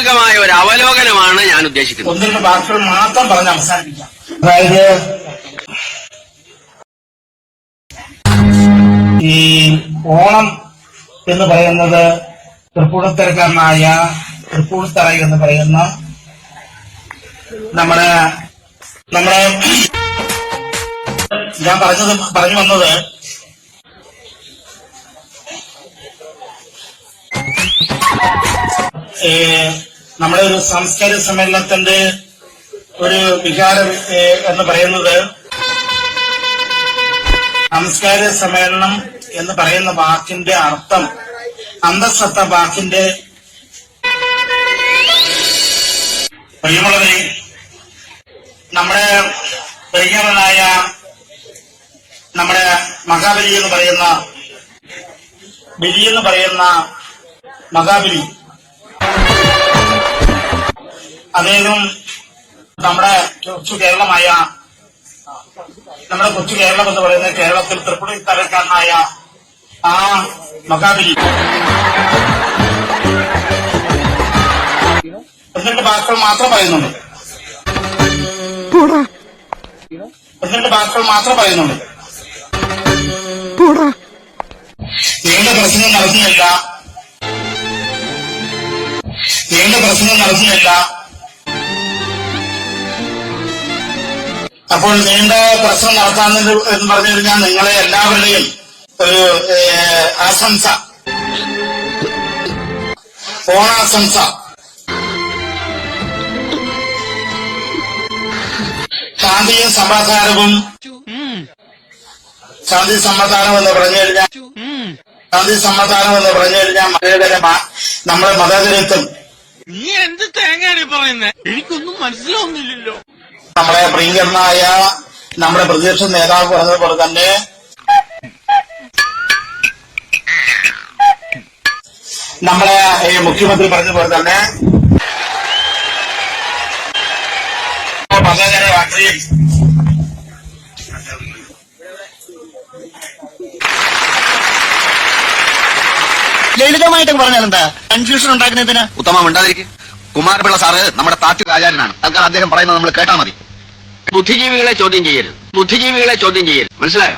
പ്രാഥമികമായ ഒരു അവലോകനമാണ് ഞാൻ ഉദ്ദേശിക്കുന്നത്. ഒന്നിന്റെ വാക്കുകൾ മാത്രം പറഞ്ഞ് അവസാനിപ്പിക്കാം. അതായത് ഈ ഓണം എന്ന് പറയുന്നത് തൃപ്പൂണിത്തറക്കാരനായ തൃപ്പൂണിത്തറ എന്ന് പറയുന്ന നമ്മുടെ ഞാൻ പറഞ്ഞു വന്നത് നമ്മുടെ ഒരു സാംസ്കാരിക സമ്മേളനത്തിന്റെ ഒരു വികാരം എന്ന് പറയുന്നത്, സാംസ്കാരിക സമ്മേളനം എന്ന് പറയുന്ന വാക്കിന്റെ അർത്ഥം, അന്തസ്സത്ത വാക്കിന്റെ പ്രിയമുള്ളവരെ, നമ്മുടെ പ്രിയനായ നമ്മുടെ മഹാബലി എന്ന് പറയുന്ന മഹാബലി, അദ്ദേഹം നമ്മുടെ കൊച്ചു കേരളമായ നമ്മുടെ കൊച്ചു കേരളം എന്ന് പറയുന്ന കേരളത്തിൽ തൃപ്പൂണിത്തറക്കാരനായ ആ മഹാബലി എന്നിട്ട് വാക്കുകൾ മാത്രം പറയുന്നുണ്ട്. നീണ്ട പ്രസംഗം നടത്തുന്നില്ല. അപ്പോൾ നീണ്ട പ്രസംഗം നടത്താമെന്ന് പറഞ്ഞു കഴിഞ്ഞാൽ നിങ്ങളെ എല്ലാവരുടെയും ഒരു ആശംസ, ഓണാശംസ. ശാന്തി സമാധാനം എന്ന് പറഞ്ഞു കഴിഞ്ഞാൽ നമ്മുടെ മതേതരത്വം. നീ എന്ത് തേങ്ങയാണ് പറയുന്നത്? എനിക്കൊന്നും മനസ്സിലാവുന്നില്ലല്ലോ. നമ്മുടെ പ്രിയങ്കരനായ നമ്മുടെ പ്രതിപക്ഷ നേതാവ് പറഞ്ഞതുപോലെ തന്നെ നമ്മളെ മുഖ്യമന്ത്രി പറഞ്ഞതുപോലെ തന്നെ മതേതര രാഷ്ട്രീയം ലളിതമായിട്ട് പറഞ്ഞാൽ എന്താ കൺഫ്യൂഷൻ ഉണ്ടാക്കുന്നതിന്? ഉത്തമം ഉണ്ടാതിരിക്കും. കുമാരപിള്ള സാറ് നമ്മുടെ താത്വിക ആചാര്യനാണ്. തൽക്കാലം അദ്ദേഹം പറയുന്നത് നമ്മൾ കേട്ടാൽ മതി. ബുദ്ധിജീവികളെ ചോദ്യം ചെയ്യരുത്. മനസ്സിലായോ?